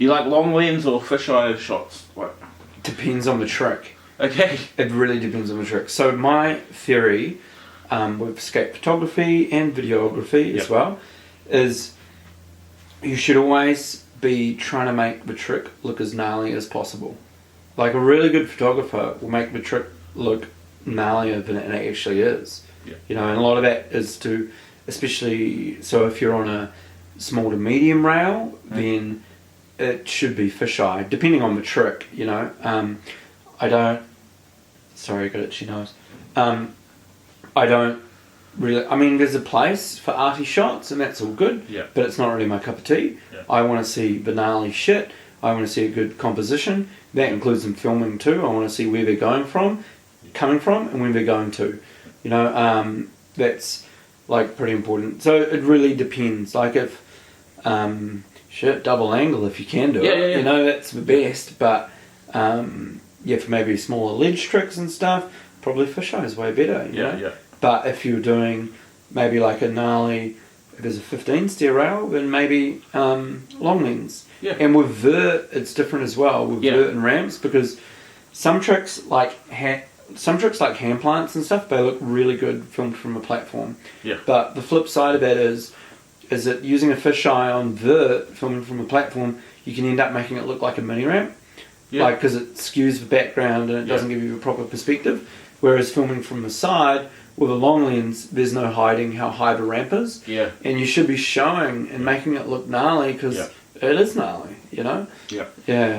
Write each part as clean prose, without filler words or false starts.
Do you like long lens or fisheye shots? What? Depends on the trick. Okay. It really depends on the trick. So my theory with skate photography and videography as well is you should always be trying to make the trick look as gnarly as possible. Like a really good photographer will make the trick look gnarlier than it actually is. Yeah. You know, and a lot of that is to, especially, so if you're on a small to medium rail, then it should be fisheye, depending on the trick, you know. I don't, sorry, I got itchy nose. I don't really, I mean, there's a place for arty shots, and that's all good, but it's not really my cup of tea. I want to see the gnarly shit. I want to see a good composition. That includes them filming too. I want to see where they're coming from, and where they're going to. You know, that's like pretty important. So it really depends. Like if, double angle if you can do it. You know, that's the best. But for maybe smaller ledge tricks and stuff, probably fisheye is way better. You know? But if you're doing maybe like a gnarly, if there's a 15 stair rail, then maybe long lens. And with vert, it's different as well with vert and ramps, because some tricks like hand plants and stuff, they look really good filmed from a platform. But the flip side of that is that using a fisheye on vert filmed from a platform, you can end up making it look like a mini ramp. Like, because it skews the background and it doesn't give you a proper perspective. Whereas filming from the side with a long lens, there's no hiding how high the ramp is. And you should be showing and making it look gnarly, because it is gnarly, you know?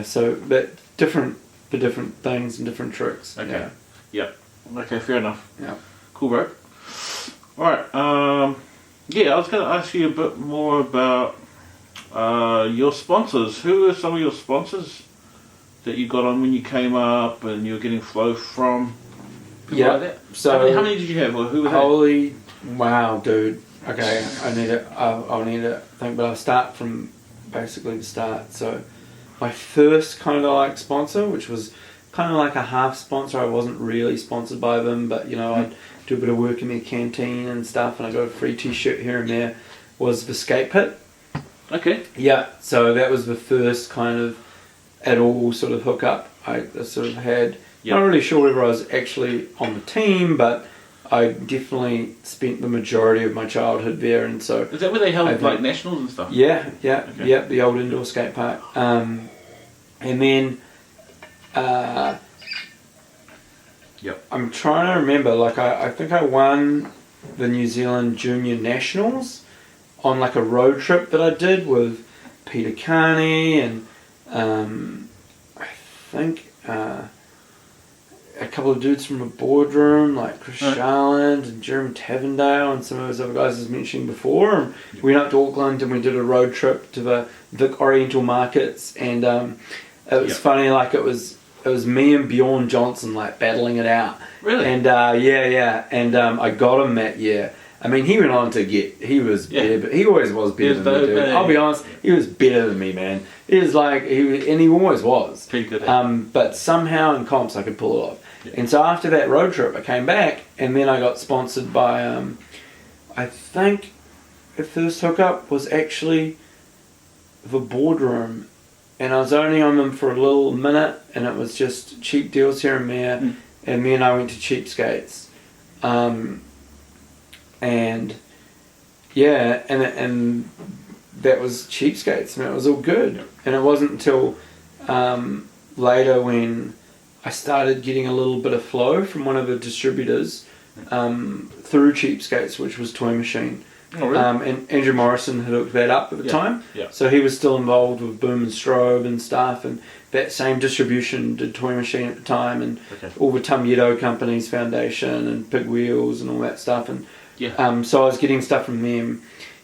So that different for different things and different tricks. Okay, fair enough. Cool, bro. Alright, I was going to ask you a bit more about your sponsors. Who are some of your sponsors that you got on when you came up and you were getting flow from? Like that? So how many did you have, or who were they? Holy wow, dude. Okay, I'll need to think, but I'll start from basically the start. So my first kind of like sponsor, which was kind of like a half sponsor, I wasn't really sponsored by them, but you know, I'd do a bit of work in their canteen and stuff, and I got a free t-shirt here and there, was the Skate Pit. Okay. So that was the first kind of at all sort of hookup I sort of had. Not really sure whether I was actually on the team, but I definitely spent the majority of my childhood there, and so... Is that where they held like nationals and stuff? The old indoor skate park. And then... I'm trying to remember, like I think I won the New Zealand Junior Nationals on like a road trip that I did with Peter Carney and I think a couple of dudes from the boardroom, like Chris Sharland and Jeremy Tavendale and some of those other guys I was mentioning before. And we went up to Auckland and we did a road trip to the Vic Oriental markets, and it was funny, like it was me and Bjorn Johnson like battling it out. Really? And and I got him that year. I mean, he went on to he was better, but he always was better than me, dude. I'll be honest, he was better than me, man. He was like, he always was. Pretty good. But somehow in comps I could pull it off. And so after that road trip, I came back, and then I got sponsored by, I think the first hookup was actually the boardroom, and I was only on them for a little minute, and it was just cheap deals here and there, and then I went to Cheapskates. And that was Cheapskates, and it was all good. And it wasn't until later when I started getting a little bit of flow from one of the distributors through Cheapskates, which was Toy Machine. Oh, really? And Andrew Morrison had hooked that up at the time. So he was still involved with Boom and Strobe and stuff, and that same distribution did Toy Machine at the time, and all the Tum Yeto Companies Foundation and Pig Wheels and all that stuff. And so I was getting stuff from them,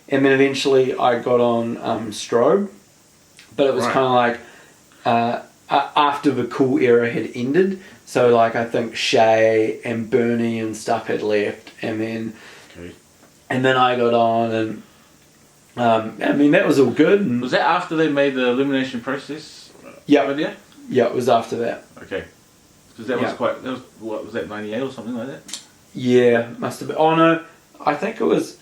and then eventually I got on Strobe, but it was kind of like after the cool era had ended. So like I think Shay and Bernie and stuff had left, and then I got on, and I mean that was all good. And was that after they made the Illumination Process? Yeah, it was after that. Okay, because that was quite. That was what was that, 98 or something like that? Yeah, must have been. Oh no, I think it was.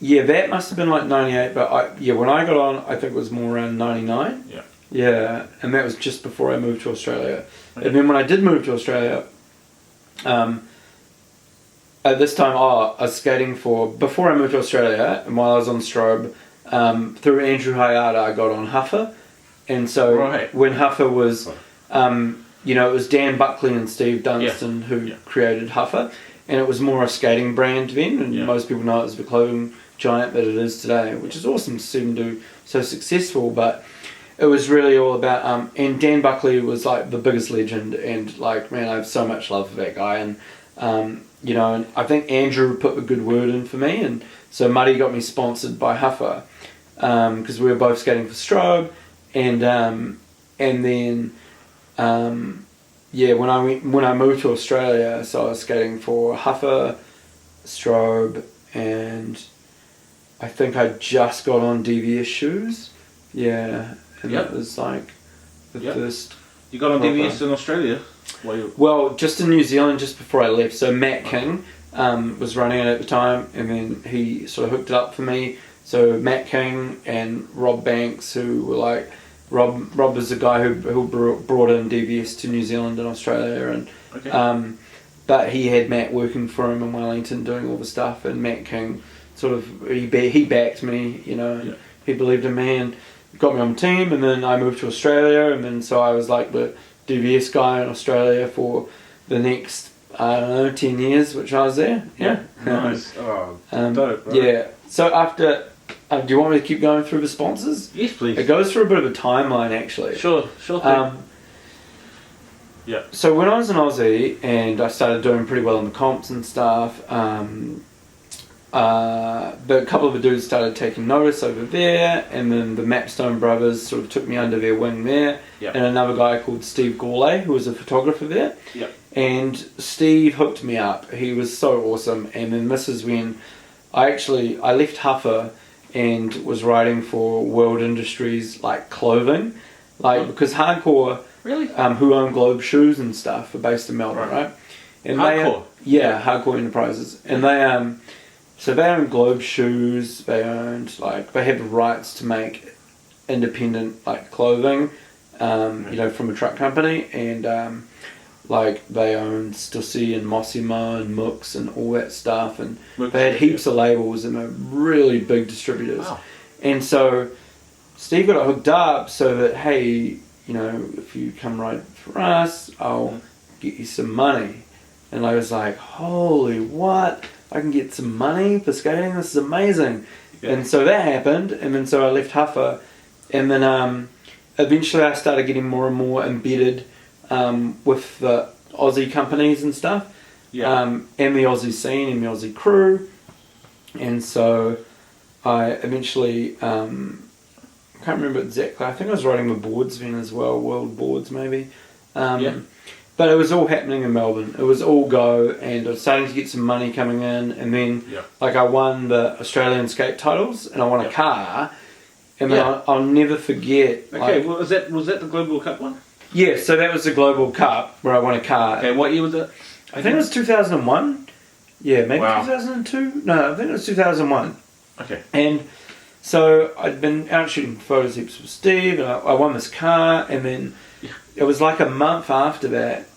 Yeah, that must have been like 98. But when I got on, I think it was more around 99. Yeah, and that was just before I moved to Australia. Okay. And then when I did move to Australia, at this time, I was skating before I moved to Australia, and while I was on strobe, through Andrew Hayata, I got on Huffer. And so when Huffer was, it was Dan Buckley and Steve Dunstan who created Huffer, and it was more a skating brand then, and most people know it as the clothing giant that it is today, which is awesome to see them do so successful. But it was really all about, and Dan Buckley was like the biggest legend, and like, man, I have so much love for that guy. And and I think Andrew put a good word in for me, and so Muddy got me sponsored by Huffer because we were both skating for strobe, and then when I moved to Australia, so I was skating for Huffer, strobe, and I think I just got on DVS shoes. Yeah, and that was like the first. You got on DVS in Australia? Well, just in New Zealand, just before I left. So Matt King was running it at the time, and then he sort of hooked it up for me. So Matt King and Rob Banks, who were like, Rob was the guy who brought in DVS to New Zealand and Australia, and but he had Matt working for him in Wellington doing all the stuff, and Matt King sort of he backed me, and he believed in me and got me on the team, and then I moved to Australia, and then so I was like the DVS guy in Australia for the next 10 years, which I was there. Yeah, nice. Dope. Right? Yeah. So after. Do you want me to keep going through the sponsors? Yes, please. It goes through a bit of a timeline, actually. Sure thing. So when I was in Aussie and I started doing pretty well in the comps and stuff, a couple of the dudes started taking notice over there, and then the Mapstone brothers sort of took me under their wing there, and another guy called Steve Gourlay, who was a photographer there. And Steve hooked me up. He was so awesome. And then this is when I left Huffer and was writing for World Industries, like clothing, because Hardcore, who own Globe Shoes and stuff, are based in Melbourne, right? And Hardcore, Hardcore Enterprises, and they so they own Globe Shoes. They owned they had the rights to make independent clothing, from a truck company, and they owned Stussy and Mossimo and Mooks and all that stuff, and they had heaps of labels and they're really big distributors. Wow. And so Steve got it hooked up so that, hey, if you come ride for us, I'll get you some money. And I was like, holy what? I can get some money for skating? This is amazing. Yeah. And so that happened, and then so I left Huffer, and then eventually I started getting more and more embedded with the Aussie companies and stuff, and the Aussie scene and the Aussie crew, and so I eventually I can't remember exactly. I think I was riding the boards then as well, World Boards maybe, but it was all happening in Melbourne. It was all go, and I was starting to get some money coming in, and then I won the Australian skate titles, and I won a car, and then I'll never forget. Okay, well, was that the Global Cup one? Yeah, so that was the Global Cup where I won a car. Okay, what year was it? I think it was 2001. Yeah, maybe 2002? No, I think it was 2001. Okay. And so I'd been out shooting photos heaps with Steve, and I won this car, and then it was like a month after that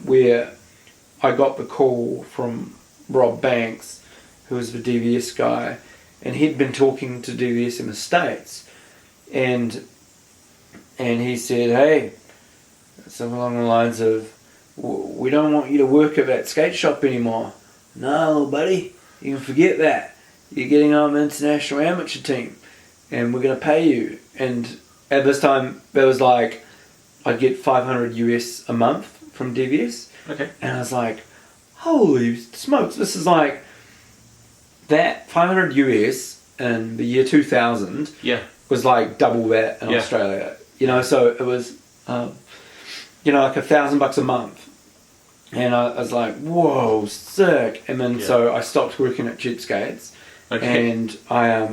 where I got the call from Rob Banks, who was the DVS guy, and he'd been talking to DVS in the States, and he said, hey, something along the lines of, we don't want you to work at that skate shop anymore. No, buddy, you can forget that. You're getting on the international amateur team, and we're going to pay you. And at this time, there was I'd get $500 US a month from DVS. Okay. And I was like, holy smokes, this is that $500 US in the year 2000 was double that in Australia. So it was, $1,000 a month. And I was like, whoa, sick. And then so I stopped working at Jet Skates. Okay. And I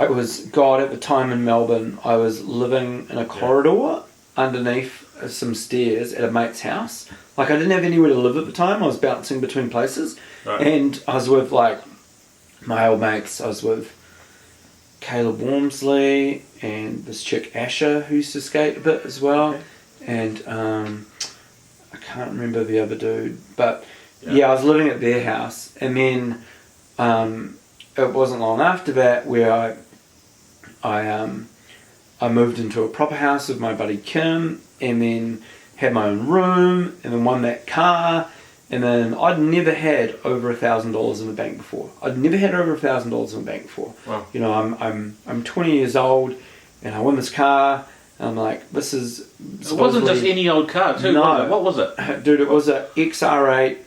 was, at the time in Melbourne, I was living in a corridor underneath some stairs at a mate's house. I didn't have anywhere to live at the time. I was bouncing between places. Right. And I was with, my old mates. I was with Caleb Wormsley and this chick Asher who used to skate a bit as well. Okay. And I can't remember the other dude, but I was living at their house, and then it wasn't long after that where I moved into a proper house with my buddy Kim, and then had my own room, and then won that car, and then I'd never had over $1,000 in the bank before. I'd never had over $1,000 in the bank before. Wow. You know, I'm 20 years old, and I won this car. And I'm like, this is. It wasn't just any old car, too. No, what was it? Dude, it was a XR8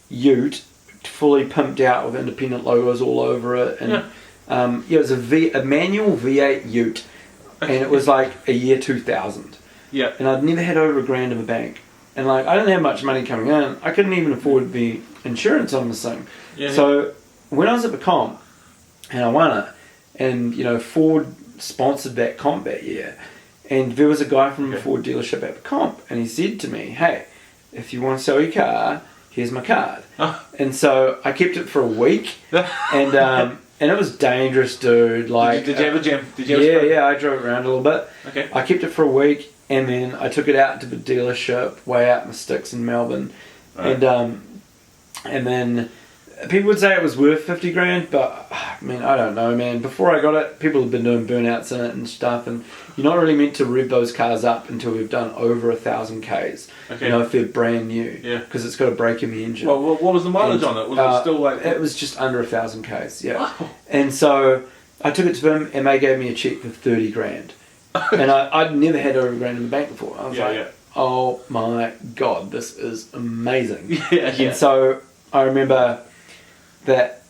Ute, fully pimped out with independent logos all over it, and it was a manual V8 Ute, and it was like a year 2000. Yeah. And I'd never had over $1,000 in the bank, and like I didn't have much money coming in. I couldn't even afford the insurance on this thing. Yeah. So when I was at the comp, and I won it, and you know Ford sponsored that comp that year, and there was a guy from the Ford dealership at the comp, and he said to me, "Hey, if you want to sell your car, here's my card." And so I kept it for a week, and it was dangerous, dude. Like, did you have a gym? Yeah, I drove around a little bit. Okay. I kept it for a week, and then I took it out to the dealership way out in the sticks in Melbourne, and then people would say it was worth $50,000, but I mean, I don't know, man. Before I got it, people have been doing burnouts in it and stuff, and you're not really meant to rev those cars up until we've done over 1,000 Ks. Okay. You know, if they're brand new. Yeah. Because it's got a break in the engine. Well, what was the mileage on it? Was it still like? It was just under 1,000 Ks. Yeah. Wow. And so I took it to them, and they gave me a check for $30,000, and I'd never had over $1,000 in the bank before. I was oh my god, this is amazing. Yeah. And so I remember that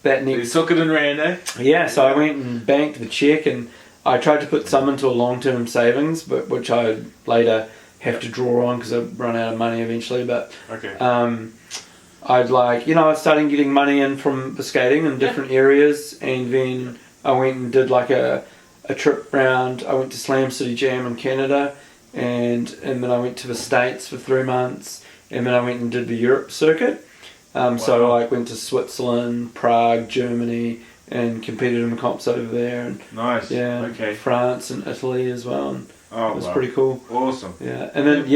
next. You took it and ran, eh? Yeah, so I went and banked the check, and I tried to put some into a long-term savings, but which I later have to draw on because I've run out of money eventually. But I'd I started getting money in from the skating in different areas, and then I went and did like a trip round. I went to Slam City Jam in Canada, and then I went to the States for 3 months, and then I went and did the Europe circuit. So I went to Switzerland, Prague, Germany, and competed in the comps over there. And nice. Yeah. Okay. France and Italy as well. And it was pretty cool. Awesome. Yeah. And then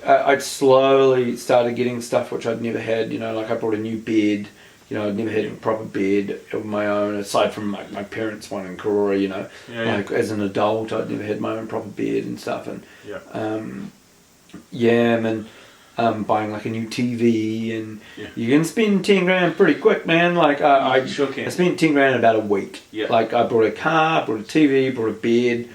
I'd slowly started getting stuff which I'd never had. You know, like I brought a new bed. You know, I'd never had a proper bed of my own, aside from my parents' one in Karora. You know, like as an adult, I'd never had my own proper bed and stuff. And and then. Buying like a new TV, and you can spend $10,000 pretty quick, man. Like I spent $10,000 in about a week. Yeah. Like I bought a car, bought a TV, bought a bed,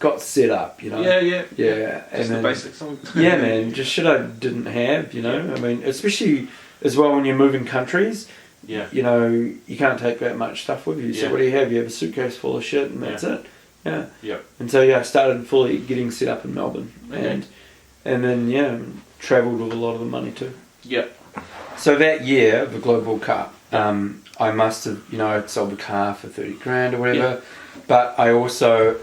got set up. You know. Yeah. Just and the basics. Yeah, man. Just shit I didn't have. You know. I mean, especially as well when you're moving countries. Yeah. You know, you can't take that much stuff with you. So what do you have? You have a suitcase full of shit, and that's it. Yeah. Yeah. And so I started fully getting set up in Melbourne, and then travelled with a lot of the money too. Yep. So that year, the Global Cup, I must have, I'd sold the car for $30,000 or whatever. Yep. But I also,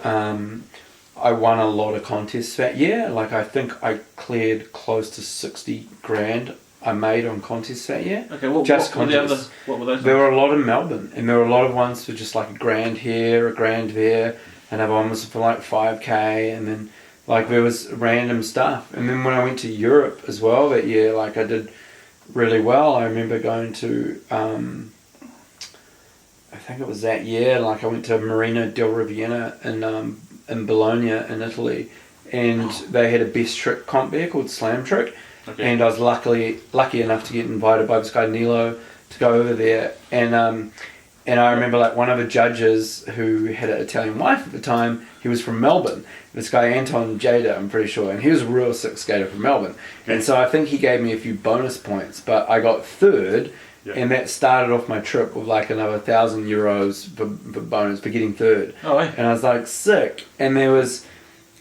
I won a lot of contests that year. Like I think I cleared close to $60,000 I made on contests that year. Okay, what were those? There were a lot in Melbourne, and there were a lot of ones for just like $1,000 here, $1,000 there. Another one was for like $5,000, and then like there was random stuff. And then when I went to Europe as well that year, like I did really well. I remember going to, I think it was that year, like I went to Marina del Riviera in Bologna in Italy, and they had a best trick comp there called Slam Trick. Okay. And I was lucky enough to get invited by this guy Nilo to go over there, and I remember like one of the judges who had an Italian wife at the time, he was from Melbourne. This guy Anton Jada, I'm pretty sure, and he was a real sick skater from Melbourne. Okay. And so I think he gave me a few bonus points, but I got third, and that started off my trip with like another 1,000 euros for bonus for getting third. Oh, yeah. And I was like, sick. And there was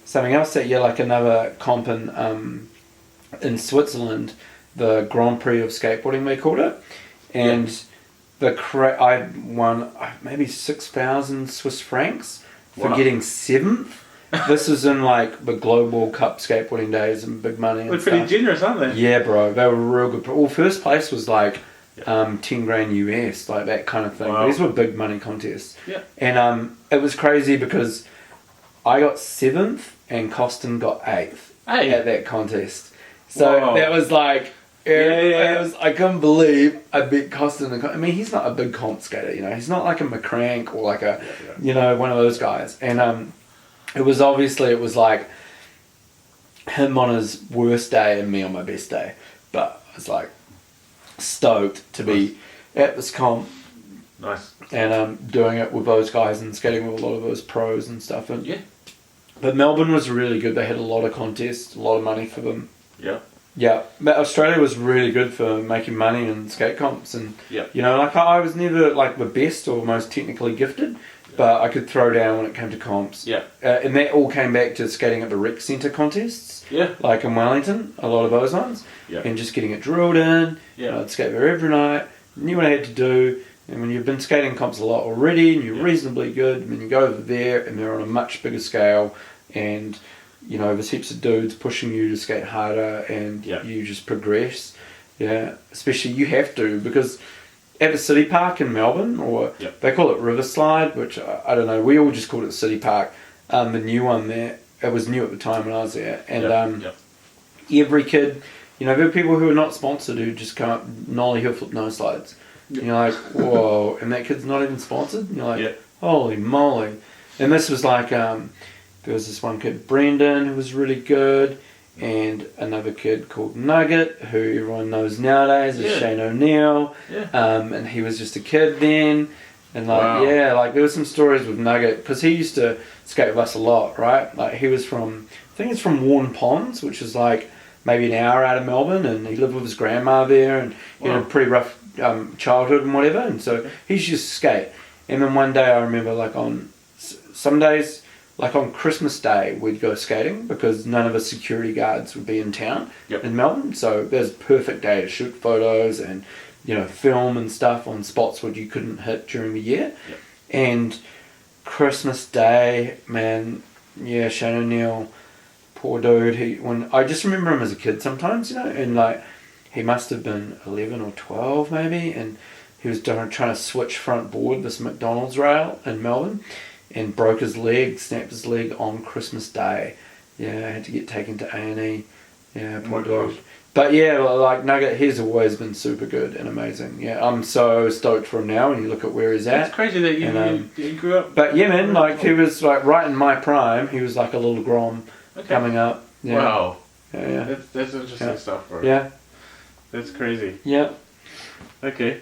something else that year, like another comp in Switzerland, the Grand Prix of Skateboarding, they called it, and I won maybe 6,000 Swiss francs for getting 7th. This was in like the Global Cup skateboarding days and big money. They're pretty generous, aren't they? Yeah, bro. They were real good. Well, first place was like 10 grand US, like that kind of thing. Wow. These were big money contests. Yeah. And it was crazy because I got 7th and Koston got 8th at that contest. So that was like, it was, I couldn't believe I beat Koston. I mean, he's not a big comp skater, you know. He's not like a McCrank or like a, you know, one of those guys. And it was like him on his worst day and me on my best day. But I was like stoked to be at this comp. Nice. And doing it with those guys and skating with a lot of those pros and stuff. And but Melbourne was really good. They had a lot of contests, a lot of money for them. Yeah. Yeah, but Australia was really good for making money in skate comps, and you know, like I was never like the best or most technically gifted, but I could throw down when it came to comps. Yeah, and that all came back to skating at the rec centre contests. Yeah, like in Wellington, a lot of those ones. Yeah, and just getting it drilled in. Yeah, I'd skate there every night. Knew what I had to do. And when you've been skating comps a lot already, and you're reasonably good, and then you go over there, and they're on a much bigger scale, and you know, there's heaps of dudes pushing you to skate harder, and you just progress. Yeah, especially you have to, because at the City Park in Melbourne, or they call it Riverslide, which I don't know, we all just called it City Park. The new one there, it was new at the time when I was there, and every kid, you know, there were people who are not sponsored who just come up nollie heel flip nose slides. And you're like, whoa, and that kid's not even sponsored? And you're like, holy moly. And this was like, there was this one kid, Brendan, who was really good, and another kid called Nugget, who everyone knows nowadays as Shane O'Neill. And he was just a kid then. And like, like there were some stories with Nugget, because he used to skate with us a lot, right? Like he was from, I think it's from Warren Ponds, which is like maybe an hour out of Melbourne, and he lived with his grandma there, and he had a pretty rough childhood and whatever, and so he used to skate. And then one day I remember, like on some days, like on Christmas Day, we'd go skating because none of the security guards would be in town in Melbourne. So there's a perfect day to shoot photos and, you know, film and stuff on spots where you couldn't hit during the year. And Christmas Day, man, Shane O'Neill, poor dude. When I just remember him as a kid sometimes, you know, and like he must have been 11 or 12 maybe, and he was trying to switch front board this McDonald's rail in Melbourne, and broke his leg, snapped his leg on Christmas Day. Yeah, I had to get taken to A&E. Yeah, poor dude. But yeah, like Nugget, he's always been super good and amazing. Yeah, I'm so stoked for him now when you look at where he's at. It's crazy that you grew up. But yeah, man, like he was like right in my prime. He was like a little Grom coming up. Yeah. Wow. Yeah. That's interesting stuff, bro. Yeah. That's crazy. Yeah. Okay.